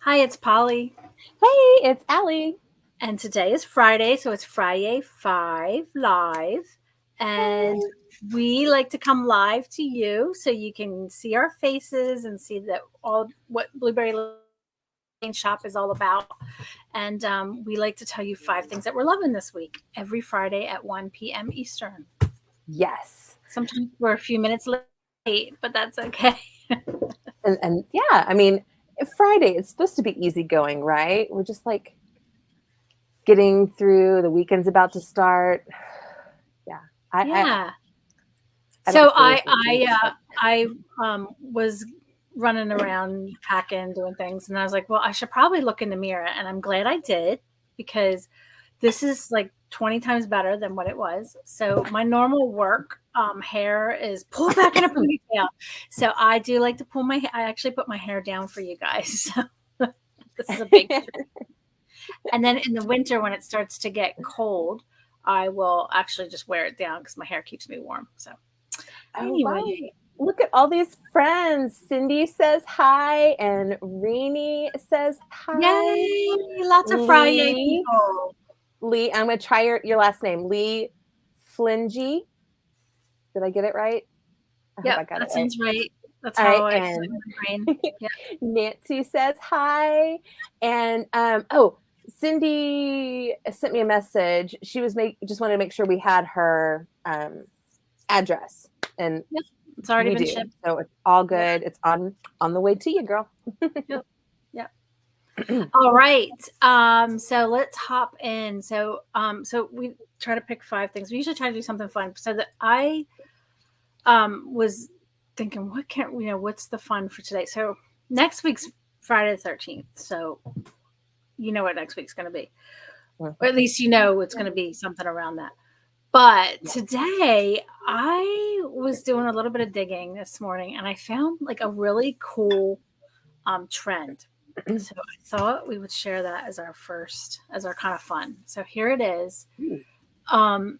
Hi, it's Polly, Hey, it's Allie. and today is Friday, so it's FriYAY Five live, and Hey. we like to come live to you so you can see our faces and see that all what Blueberry Lane Shop is all about. And we like to tell you five things that we're loving this week every Friday at 1 p.m. Eastern. Yes. Sometimes we're a few minutes late, but that's okay. And yeah, I mean, Friday, it's supposed to be easygoing, right? We're just like getting through, the weekend's about to start. Yeah. I I, Yeah. I So don't fully think we I was running around packing, doing things, and I was like, well, I should probably look in the mirror, and I'm glad I did because this is like 20 times better than what it was. So my normal work hair is pulled back in a ponytail. So I do like to pull I actually put my hair down for you guys. So this is a big and then in the winter when it starts to get cold, I will actually just wear it down because my hair keeps me warm. So Oh, anyway, wow. Look at all these friends. Cindy says hi, and Renee says hi. yay! Lots of Friday Lee, people. Lee, I'm going to try your last name. Lee Flingy. Did I get it right? I hope Yep, I got it that right. sounds right. That's All how right, I say it and in my brain. Yeah. Nancy says hi, and Cindy sent me a message. She was just wanted to make sure we had her address, and Yep. It's already we been do. shipped. So it's all Yeah. good. It's on the way to you, girl. Yep. Yep. All right. So let's hop in. So we try to pick five things. We usually try to do something fun. So that I was thinking, what's the fun for today? So next week's Friday the 13th. So you know what next week's going to be, or at least you know it's going to be something around that. But Yeah. today I was doing a little bit of digging this morning and I found like a really cool trend. So I thought we would share that as our kind of fun. So here it is. Um,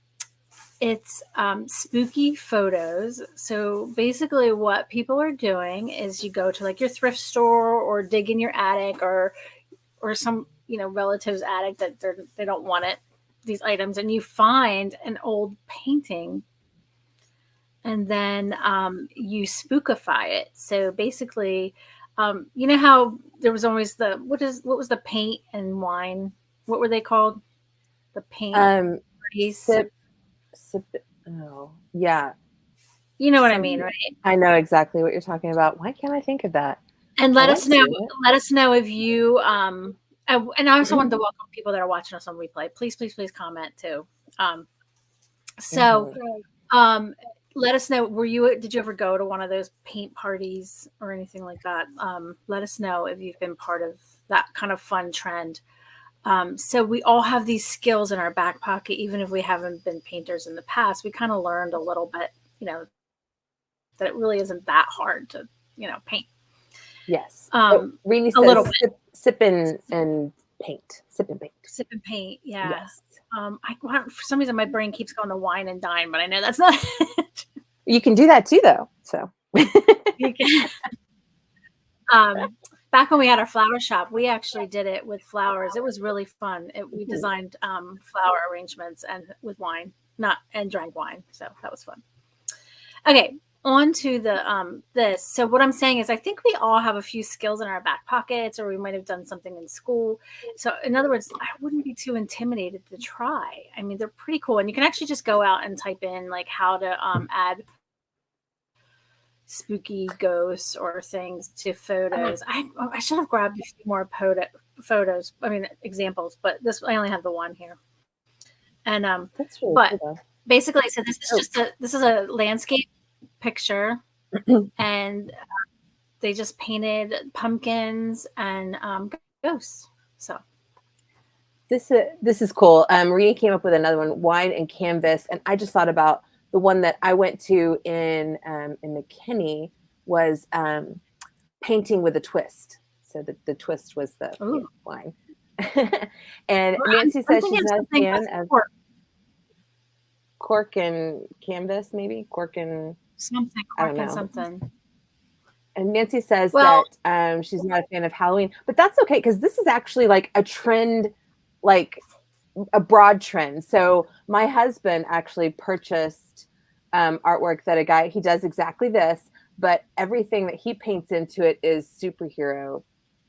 it's spooky photos. So basically, what people are doing is you go to like your thrift store or dig in your attic or some relative's attic that they don't want these items, and you find an old painting and then you spookify it. So basically, you know how there was always what was the paint and wine? What were they called? The paint Um, parties. sip, sip. Oh, yeah. You know what I Some. mean, right? I know exactly what you're talking about. Why can't I think of that? And I let went us know. to it. Let us know if you. And I also wanted to welcome people that are watching us on replay. Please, please, please comment too. Um, so Mhm. Um, let us know. Did you ever go to one of those paint parties or anything like that? Let us know if you've been part of that kind of fun trend. So we all have these skills in our back pocket, even if we haven't been painters in the past. We kind of learned a little bit, that it really isn't that hard to, paint. Yes. Oh, Um, Rini a little says bit. sip and paint. Sip and paint. Sip and paint, yeah. Yes. For some reason, my brain keeps going to wine and dine, but I know that's not it. You can do that too, though. So. You can. Back when we had our flower shop, we actually did it with flowers. It was really fun. We designed flower arrangements and with wine, not and drank wine, so that was fun. Okay, on to the this. So what I'm saying is, I think we all have a few skills in our back pockets, or we might have done something in school. So in other words, I wouldn't be too intimidated to try. I mean, they're pretty cool, and you can actually just go out and type in like how to add spooky ghosts or things to photos. I should have grabbed a few more photos. I mean examples, but I only have the one here. And That's really but cool, though. basically, so this is a landscape picture, Oh. and they just painted pumpkins and ghosts. So This is cool. Maria came up with another one, wine and canvas, and I just thought about the one that I went to in McKinney was painting with a twist. So the twist was the wine. And Nancy says she's not a fan of cork and canvas, maybe cork and something. I don't know. Something. And Nancy says Well, that she's not a fan of Halloween, but that's okay because this is actually like a trend, like a broad trend. So my husband actually purchased artwork that a guy, he does exactly this, but everything that he paints into it is superhero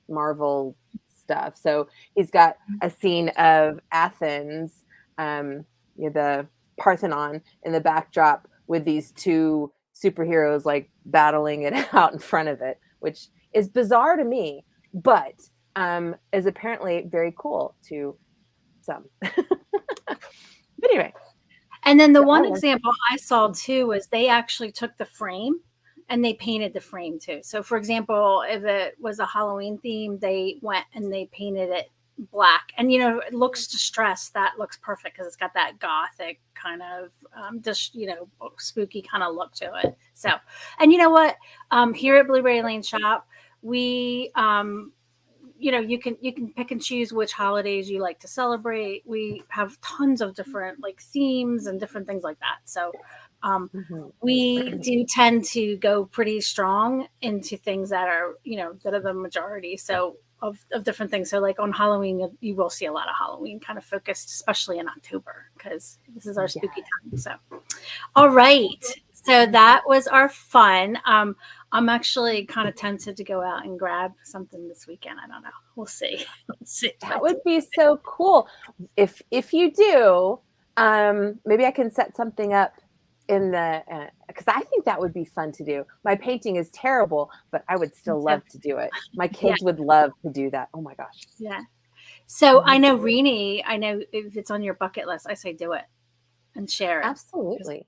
Marvel stuff. So he's got a scene of Athens, the Parthenon in the backdrop with these two superheroes like battling it out in front of it, which is bizarre to me, but is apparently very cool to some. But anyway, and then the so one example I saw too was they actually took the frame and they painted the frame too. So, for example, if it was a Halloween theme, they went and they painted it black. And, it looks distressed. That looks perfect because it's got that gothic kind of, just, spooky kind of look to it. So, and you know what? Here at Blueberry Lane Shop, we, you can pick and choose which holidays you like to celebrate. We have tons of different like themes and different things like that. So we do tend to go pretty strong into things that are that are the majority. So of different things. So like on Halloween, you will see a lot of Halloween kind of focused, especially in October because this is our spooky time. So all right. So that was our fun. I'm actually kind of tempted to go out and grab something this weekend. I don't know. We'll see. that would be so cool. If you do, maybe I can set something up in the because I think that would be fun to do. My painting is terrible, but I would still love to do it. My kids would love to do that. Oh my gosh. Yeah. So I know Rini, I know if it's on your bucket list, I say do it and share it. Absolutely.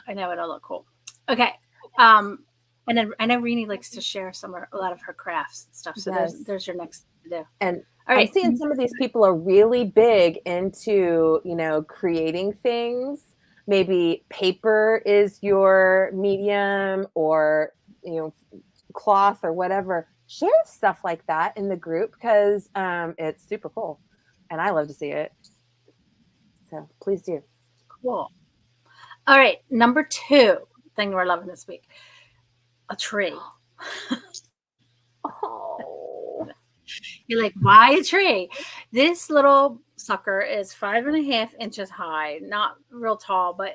I know it'll look cool. Okay. And then I know Rini likes to share a lot of her crafts and stuff. So there's your next thing to do. And all right. I'm seeing some of these people are really big into, creating things. Maybe paper is your medium or, cloth or whatever. Share stuff like that in the group because it's super cool. And I love to see it. So please do. Cool. All right. Number 2 thing we're loving this week. A tree. Oh. You're like, why a tree? This little sucker is 5.5 inches high, not real tall, but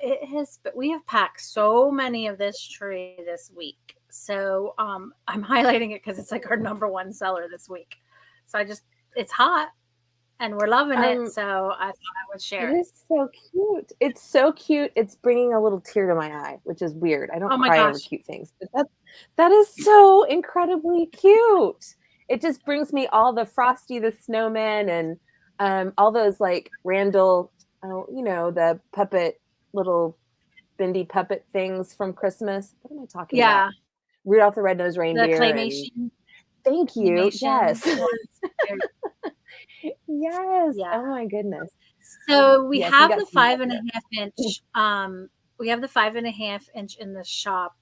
we have packed so many of this tree this week. So I'm highlighting it because it's like our number 1 seller this week. So it's hot and we're loving it. So I thought I would share it. It is so cute. It's so cute. It's bringing a little tear to my eye, which is weird. I don't cry over cute things, but that is so incredibly cute. It just brings me all the Frosty the Snowman and all those like Randall, the puppet, little bendy puppet things from Christmas. What am I talking about? Rudolph the Red-Nosed Reindeer. The claymation. Thank you. Claymation. Yes. Yes. Yeah. Oh my goodness. So we have the 5.5 inch. We have the 5.5 inch in the shop,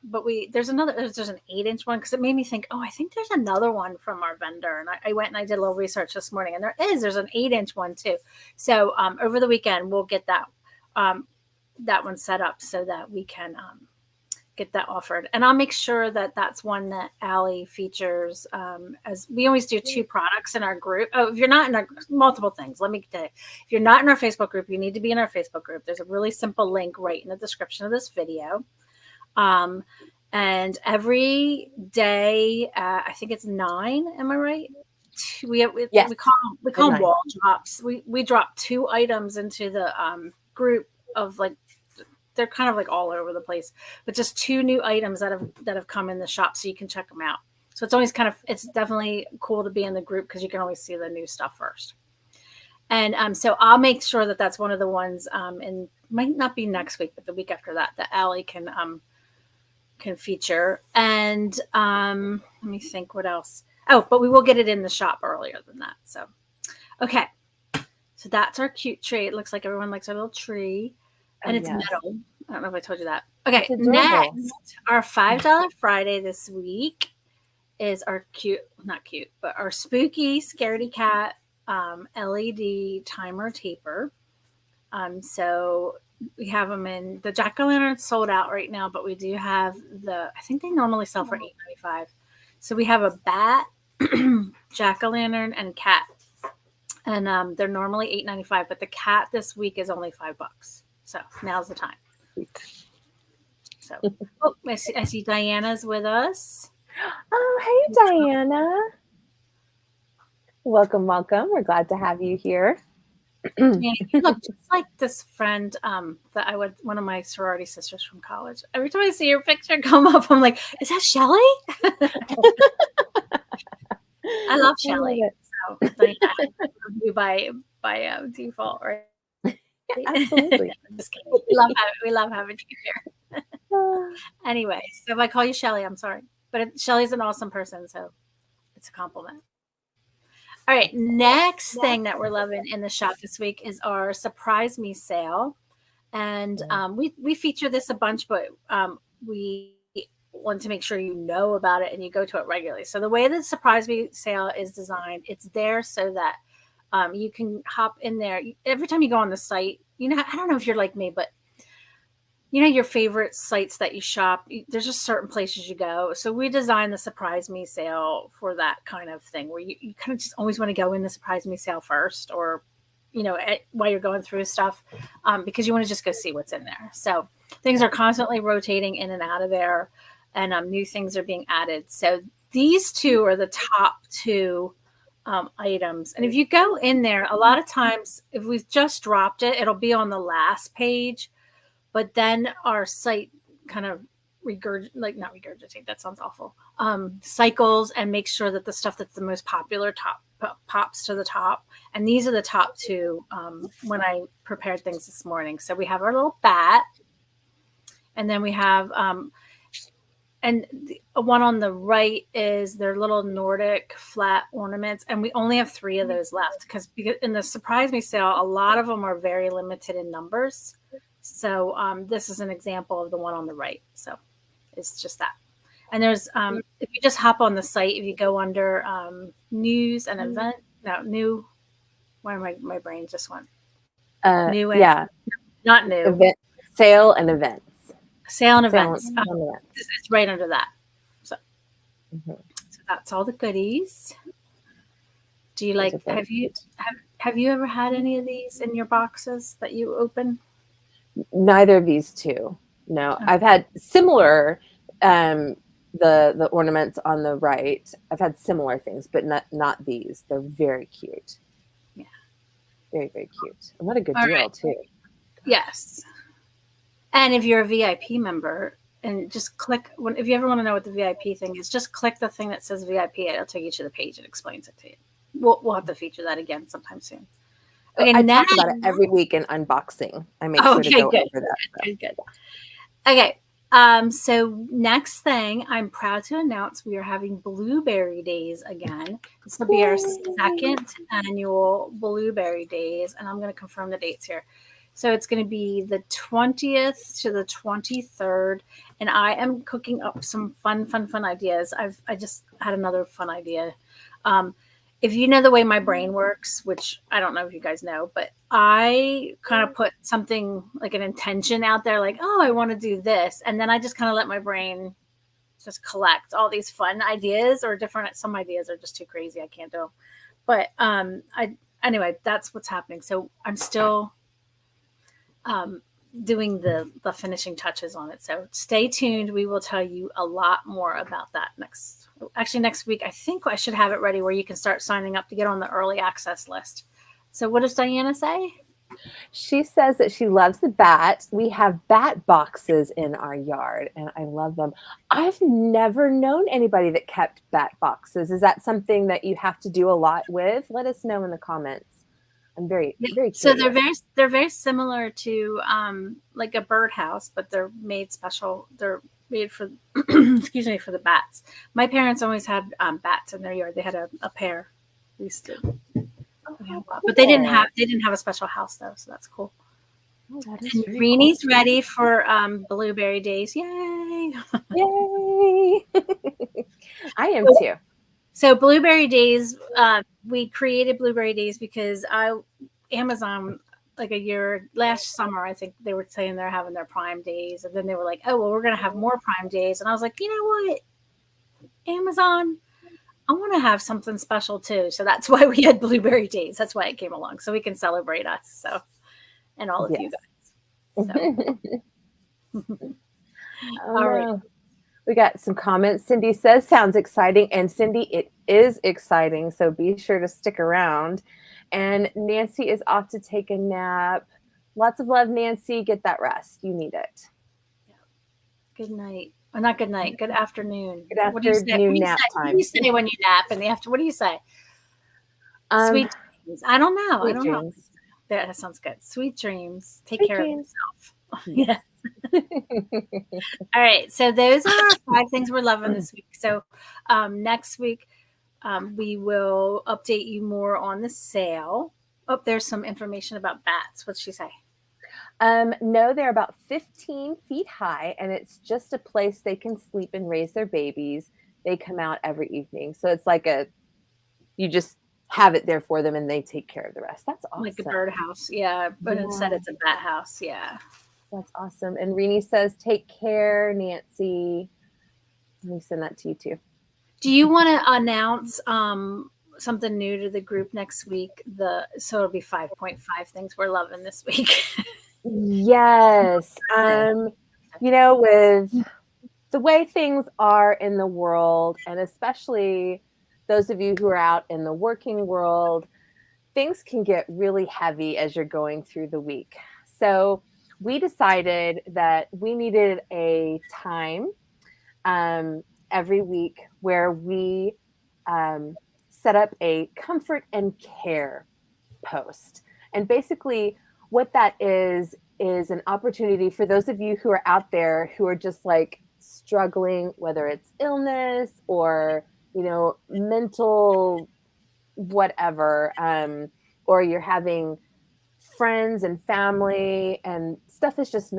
but there's an 8-inch one because it made me think, I think there's another one from our vendor. And I went and I did a little research this morning, and there's an 8-inch one too. So over the weekend we'll get that one set up so that we can get that offered, and I'll make sure that that's one that Allie features. As we always do 2 products in our group. If you're not in our multiple things, let me tell you, if you're not in our Facebook group, you need to be in our Facebook group. There's a really simple link right in the description of this video. And every day, I think it's 9. Am I right? We call them wall drops. We drop 2 items into the group of like. They're kind of like all over the place, but just 2 new items that have come in the shop, so you can check them out. So it's definitely cool to be in the group because you can always see the new stuff first. And so I'll make sure that that's one of the ones, and might not be next week, but the week after that Allie can feature. And let me think what else. Oh, but we will get it in the shop earlier than that. So, okay. So that's our cute tree. It looks like everyone likes our little tree. And it's metal. I don't know if I told you that. Okay, next, our $5 Friday this week is our our spooky Scaredy Cat LED timer taper. So we have them in the jack-o'-lantern sold out right now, but we do have I think they normally sell for $8.95. So we have a bat, jack-o'-lantern, and cat. And they're normally $8.95, but the cat this week is only $5. So now's the time. So I see Diana's with us. Oh, hey, Diana. Welcome, welcome. We're glad to have you here. Yeah, you look just like this friend that one of my sorority sisters from college. Every time I see your picture come up, I'm like, is that Shelly? I love Shelly. So Diana, I love you by default, right? Absolutely. I'm just kidding. We love having you here. Anyway, so if I call you Shelly, I'm sorry. But Shelly's an awesome person, so it's a compliment. All right, next thing that we're loving in the shop this week is our Surprise Me sale. And we feature this a bunch, but we want to make sure you know about it and you go to it regularly. So the way the Surprise Me sale is designed, it's there so that you can hop in there. Every time you go on the site, I don't know if you're like me, but your favorite sites that you shop, there's just certain places you go. So we designed the Surprise Me sale for that kind of thing where you kind of just always want to go in the Surprise Me sale first, or, while you're going through stuff, because you want to just go see what's in there. So things are constantly rotating in and out of there, and new things are being added. So these two are the top two items. And if you go in there, a lot of times, if we've just dropped it, it'll be on the last page. But then our site kind of not regurgitate, that sounds awful, cycles and makes sure that the stuff that's the most popular pops to the top. And these are the top two when I prepared things this morning. So we have our little bat, and then we have, and the one on the right is their little Nordic flat ornaments. And we only have 3 of those left because in the Surprise Me sale, a lot of them are very limited in numbers. So this is an example of the one on the right. So it's just that. And there's, if you just hop on the site, if you go under news and event, my brain just went. New and, yeah. Not new. Event, sale and events. Sale and events. It's right under that. So, so that's all the goodies. Do you like, have you ever had any of these in your boxes that you open? Neither of these two. No, okay. I've had similar, the ornaments on the right. I've had similar things, but not these. They're very cute. Yeah. Very, very cute. And what a good deal, too. Yes. And if you're a VIP member, and just click, if you ever want to know what the VIP thing is, just click the thing that says VIP. It'll take you to the page and explains it to you. We'll have to feature that again sometime soon. Okay, I talk about it every week in unboxing. I make sure to go over that. Good. Okay. So next thing, I'm proud to announce we are having Blueberry Days again. This will be our second annual Blueberry Days, and I'm going to confirm the dates here. So it's going to be the 20th to the 23rd, and I am cooking up some fun ideas. I just had another fun idea. If you know the way my brain works, which I don't know if you guys know, but I kind of put something like an intention out there, like, oh, I want to do this. And then I just kind of let my brain just collect all these fun ideas, or some ideas are just too crazy. I can't do them. But anyway, that's what's happening. So I'm still doing the finishing touches on it. So stay tuned. We will tell you a lot more about that next week. I think I should have it ready where you can start signing up to get on the early access list. So what does Diana say? She says that she loves the bat. We have bat boxes in our yard, and I love them. I've never known anybody that kept bat boxes. Is that something that you have to do a lot with? Let us know in the comments. I'm very curious. So they're very similar to like a birdhouse, but they're made special. They're made for excuse me, for the bats. My parents always had bats in their yard. They had a pair. We used to, cool. But they didn't have a special house though, so that's cool. Oh, that is and Reenie's cool. Ready for Blueberry Days. Yay! Yay! I am too. So Blueberry Days, we created Blueberry Days because Amazon like a year last summer, I think they were saying they're having their Prime days, and then they were like, "Oh, well, we're going to have more Prime days." And I was like, "You know what? Amazon, I want to have something special too." So that's why we had Blueberry Days. That's why it came along, so we can celebrate us. So, and all of you Yes. guys. So, Oh all right. no. We got some comments. Cindy says, sounds exciting. And Cindy, it is exciting. So be sure to stick around. And Nancy is off to take a nap. Lots of love, Nancy. Get that rest. You need it. Good night. Or not good night. Good afternoon. Good What do you say? What afternoon do you nap say? What do time. you say when you nap in the after? What do you say? Um, Sweet dreams. I don't know. I Sweet don't know. dreams. That sounds good. Sweet dreams. Take Sweet care of dreams. yourself. Yes. Yeah. All right. So those are our 5 things we're loving this week. So next week we will update you more on the sale. Oh, there's some information about bats. What'd she say? No, they're about 15 feet high, and it's just a place they can sleep and raise their babies. They come out every evening. So it's like you just have it there for them and they take care of the rest. That's awesome. Like a birdhouse. Yeah. But Yeah. instead it's a bat house. Yeah. That's awesome. And Renee says, take care, Nancy. Let me send that to you too. Do you want to announce something new to the group next week? So it'll be 5.5 things we're loving this week. Yes. With the way things are in the world, and especially those of you who are out in the working world, things can get really heavy as you're going through the week. So we decided that we needed a time every week where we set up a comfort and care post. And basically, what that is an opportunity for those of you who are out there who are just like struggling, whether it's illness or, mental whatever, or you're having friends and family and stuff is just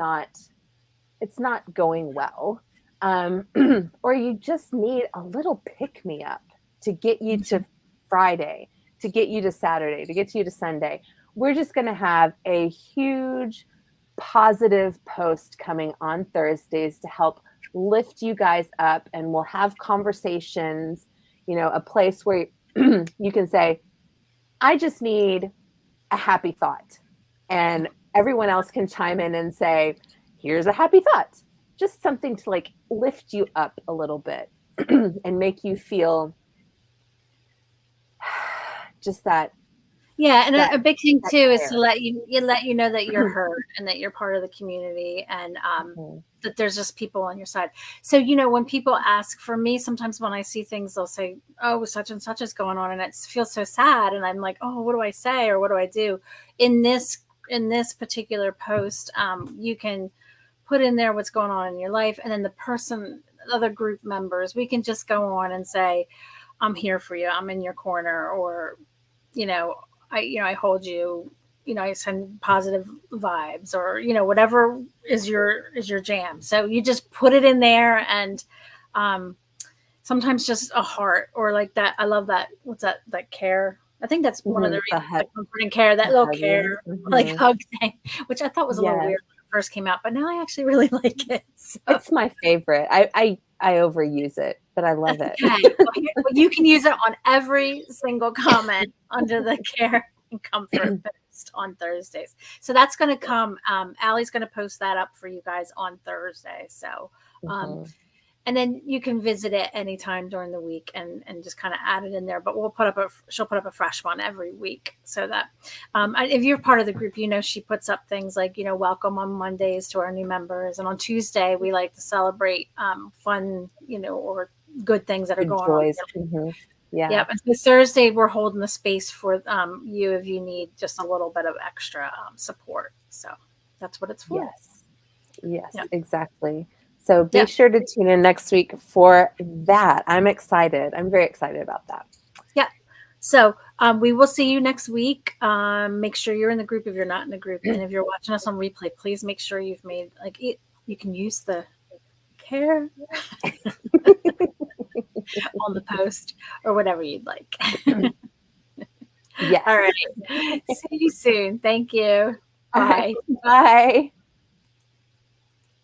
it's not going well. Or you just need a little pick me up to get you to Friday, to get you to Saturday, to get you to Sunday. We're just going to have a huge positive post coming on Thursdays to help lift you guys up, and we'll have conversations, a place where you can say, I just need a happy thought. And everyone else can chime in and say, here's a happy thought. Just something to like lift you up a little bit and make you feel just that. Yeah, and a big thing too is to let you know that you're Mm-hmm. heard and that you're part of the community, and Mm-hmm. that there's just people on your side. So when people ask for me, sometimes when I see things, they'll say, "Oh, such and such is going on," and it feels so sad, and I'm like, "Oh, what do I say or what do I do?" In this particular post, you can put in there what's going on in your life, and then other group members, we can just go on and say, "I'm here for you. I'm in your corner," or I hold you, I send positive vibes, or whatever is your jam. So you just put it in there, and sometimes just a heart, or like that. I love that. What's that care? I think that's one of the reasons, like comforting care, that little care, like hug thing, which I thought was a little weird when it first came out, but now I actually really like it. So. It's my favorite. I overuse it, but I love it. Okay. Well, you can use it on every single comment under the care and comfort post on Thursdays. So that's going to come. Allie's going to post that up for you guys on Thursday. So, and then you can visit it anytime during the week and just kind of add it in there. But she'll put up a fresh one every week, so that if you're part of the group, she puts up things like welcome on Mondays to our new members, and on Tuesday we like to celebrate fun or good things that are going on. Mm-hmm. Yeah. Yep. And so Thursday we're holding the space for you if you need just a little bit of extra support. So that's what it's for. Yes, exactly. So be sure to tune in next week for that. I'm excited. I'm very excited about that. Yeah. So we will see you next week. Make sure you're in the group if you're not in the group. And if you're watching us on replay, please make sure you've made you can use the care on the post or whatever you'd like. Yes. All right. See you soon. Thank you. All right. Bye. Bye.